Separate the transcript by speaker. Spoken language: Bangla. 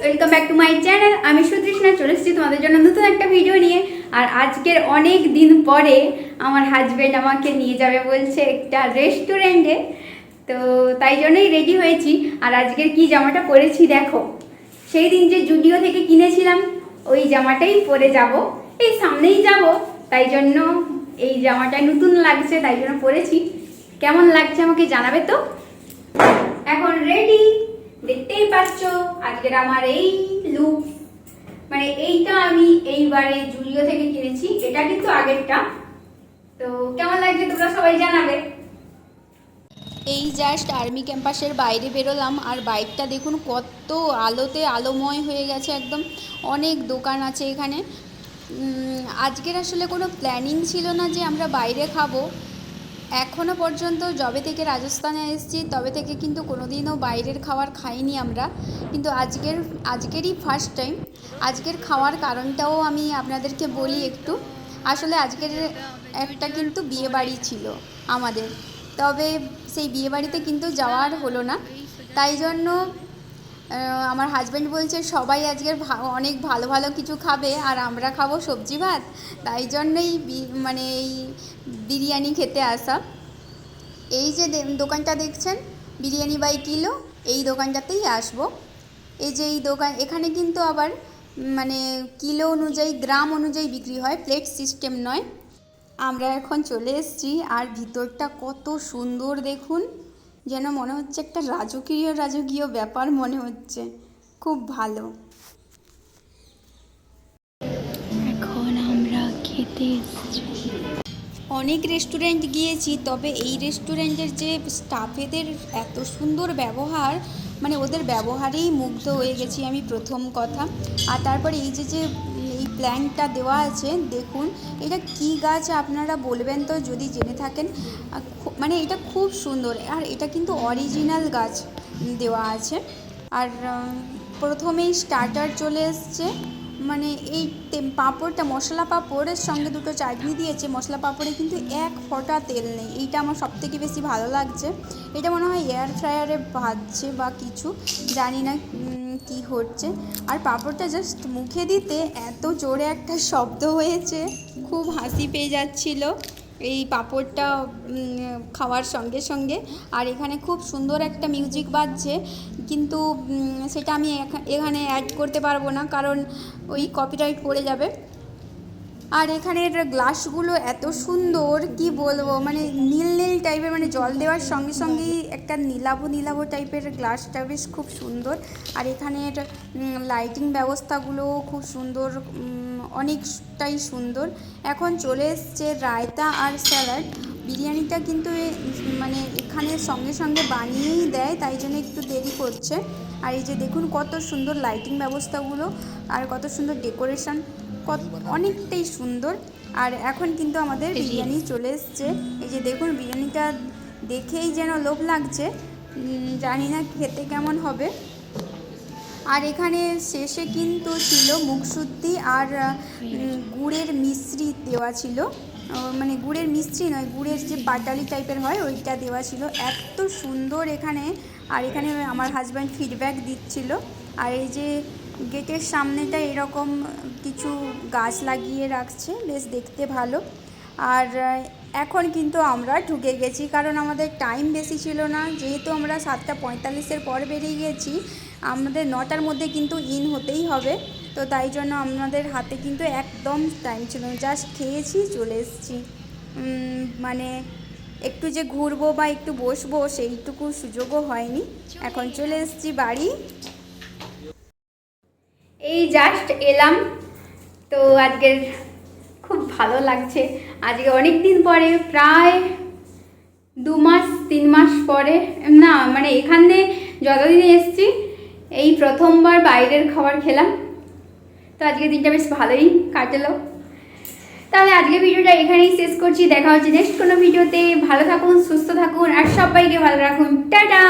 Speaker 1: Welcome back to my channel. আমি সুতৃষ্ণা চলে এসেছি তোমাদের জন্য নতুন একটা ভিডিও নিয়ে। আর আজকের অনেক দিন পরে আমার হাজব্যান্ড আমাকে নিয়ে যাবে বলছে একটা রেস্টুরেন্টে, তো তাই জন্যই রেডি হয়েছি। আর আজকের কি জামাটা পরেছি দেখো, সেই দিন যে জুডিও থেকে কিনেছিলাম ওই জামাটাই পরে যাব, এই সামনেই যাব, তাই জন্য এই জামাটা নতুন লাগছে, তাই জন্য পরেছি। কেমন লাগছে আমাকে জানাবে তো। এখন রেডি, দেখতেই পাচ্ছ আজকের আমার এই লুক। মানে এইটা আমি এইবারে জুডিও থেকে কিনেছি, এটা কিন্তু আগেরটা। তো কেমন লাগছে তোমরা সবাই জানাবে।
Speaker 2: এই জাস্ট আর্মি ক্যাম্পাসের বাইরে বেরোলাম, আর বাইকটা দেখুন কত আলোতে আলোময় হয়ে গেছে একদম। অনেক দোকান আছে এখানে। আজকের আসলে কোনো প্ল্যানিং ছিল না যে আমরা বাইরে খাবো। এখনও পর্যন্ত যবে থেকে রাজস্থানে এসেছি তবে থেকে কিন্তু কোনোদিনও বাইরের খাবার খাইনি আমরা, কিন্তু আজকেরই ফার্স্ট টাইম। আজকের খাওয়ার কারণটাও আমি আপনাদেরকে বলি একটু। আসলে আজকের একটা কিন্তু বিয়েবাড়ি ছিল আমাদের, তবে সেই বিয়েবাড়িতে কিন্তু যাওয়ার হলো না। তাই জন্য আমার হাজব্যান্ড বলছে সবাই আজকের অনেক ভালো ভালো কিছু খাবে আর আমরা খাবো সবজি ভাত, তাই জন্যই মানে এই বিরিয়ানি খেতে আসা। এই যে দোকানটা দেখছেন বিরিয়ানি বাই কিলো, এই দোকানটাতেই আসবো। এই যে এই দোকান, এখানে কিন্তু আবার মানে কিলো অনুযায়ী গ্রাম অনুযায়ী বিক্রি হয়, প্লেট সিস্টেম নয়। আমরা এখন চলে এসেছি, আর ভিতরটা কত সুন্দর দেখুন, যেন মনে হচ্ছে একটা রাজকীয় রাজকীয় ব্যাপার মনে হচ্ছে, খুব ভালো। এখন আমরা খেতে এসেছি। অনেক রেস্টুরেন্ট গিয়েছি, তবে এই রেস্টুরেন্টের যে স্টাফেদের এত সুন্দর ব্যবহার, মানে ওদের ব্যবহারেই মুগ্ধ হয়ে গেছি আমি, প্রথম কথা। আর তারপরে এই যে এই প্ল্যান্টটা দেওয়া আছে দেখুন, এটা কি গাছ আপনারা বলবেন তো যদি জেনে থাকেন। মানে এটা খুব সুন্দর, আর এটা কিন্তু অরিজিনাল গাছ দেওয়া আছে। আর প্রথমেই স্টার্টার চলে এসছে, মানে এই পাঁপড়টা মশলা পাঁপড়ের সঙ্গে দুটো চাটনি দিয়েছে। মশলা পাঁপড়ে কিন্তু এক ফোঁটা তেল নেই, এইটা আমার সবথেকে বেশি ভালো লাগছে। এটা মনে হয় এয়ার ফ্রায়ারে ভাজছে বা কিছু, জানি না কি হচ্ছে। আর পাঁপড়টা জাস্ট মুখে দিতে এত জোরে একটা শব্দ হয়েছে, খুব হাসি পেয়ে যাচ্ছিল এই পাঁপড়টা খাওয়ার সঙ্গে সঙ্গে। আর এখানে খুব সুন্দর একটা মিউজিক বাজছে, কিন্তু সেটা আমি এখানে অ্যাড করতে পারবো না, কারণ ওই কপিরাইট পড়ে যাবে। আর এখানের গ্লাসগুলো এত সুন্দর কি বলবো, মানে নীল নীল টাইপের, মানে জল দেওয়ার সঙ্গে সঙ্গেই একটা নীলাভ নীলাভ টাইপের গ্লাসটা, বেশ খুব সুন্দর। আর এখানের লাইটিং ব্যবস্থাগুলোও খুব সুন্দর, অনেকটাই সুন্দর। এখন চলে এসছে রায়তা আর স্যালাড। বিরিয়ানিটা কিন্তু মানে এখানে সঙ্গে সঙ্গে বানিয়েই দেয়, তাই জন্য একটু দেরি করছে। আর এই যে দেখুন কত সুন্দর লাইটিং ব্যবস্থাগুলো, আর কত সুন্দর ডেকোরেশন, অনেকটাই সুন্দর। আর এখন কিন্তু আমাদের বিরিয়ানি চলে এসছে। এই যে দেখুন বিরিয়ানিটা দেখেই যেন লোভ লাগছে, জানি না খেতে কেমন হবে। আর এখানে শেষে কিন্তু ছিল মুখশুদ্ধি আর গুড়ের মিশ্রি দেওয়া ছিল, মানে গুড়ের মিষ্টি নয়, গুড়ের যে পাটালি টাইপের হয় ওইটা দেওয়া ছিল। এত সুন্দর এখানে। আর এখানে আমার হাজব্যান্ড ফিডব্যাক দিচ্ছিল। আর এই যে গেটের সামনেটা এরকম কিছু গাছ লাগিয়ে রাখছে, বেশ দেখতে ভালো। আর এখন কিন্তু আমরা ঢুকে গেছি, কারণ আমাদের টাইম বেশি ছিল না, যেহেতু আমরা 7:45 পর বেরিয়ে গেছি, আমাদের 9টার মধ্যে কিন্তু ইন হতেই হবে। তো তাই জন্য আমাদের হাতে কিন্তু একদম টাইম ছিল না, জাস্ট খেয়েছি চলে এসেছি। মানে একটু যে ঘুরবো বা একটু বসবো সেইটুকু সুযোগও হয়নি। এখন চলে এসেছি বাড়ি।
Speaker 1: এই জাস্ট এলাম, তো আজকের খুব ভালো লাগছে। আজকে অনেক দিন পরে, প্রায় 2-3 মাস পরে, না মানে এখানে যতদিন এসেছি এই প্রথমবার বাইরের খাবার খেলাম। তো আজকের দিনটা বেশ ভালোই কাটলো। তাহলে আজকের ভিডিওটা এখানেই শেষ করছি, দেখা হচ্ছে নেক্সট কোনো ভিডিওতে। ভালো থাকুন, সুস্থ থাকুন, আর সবাইকে ভালো রাখুন। টাটা।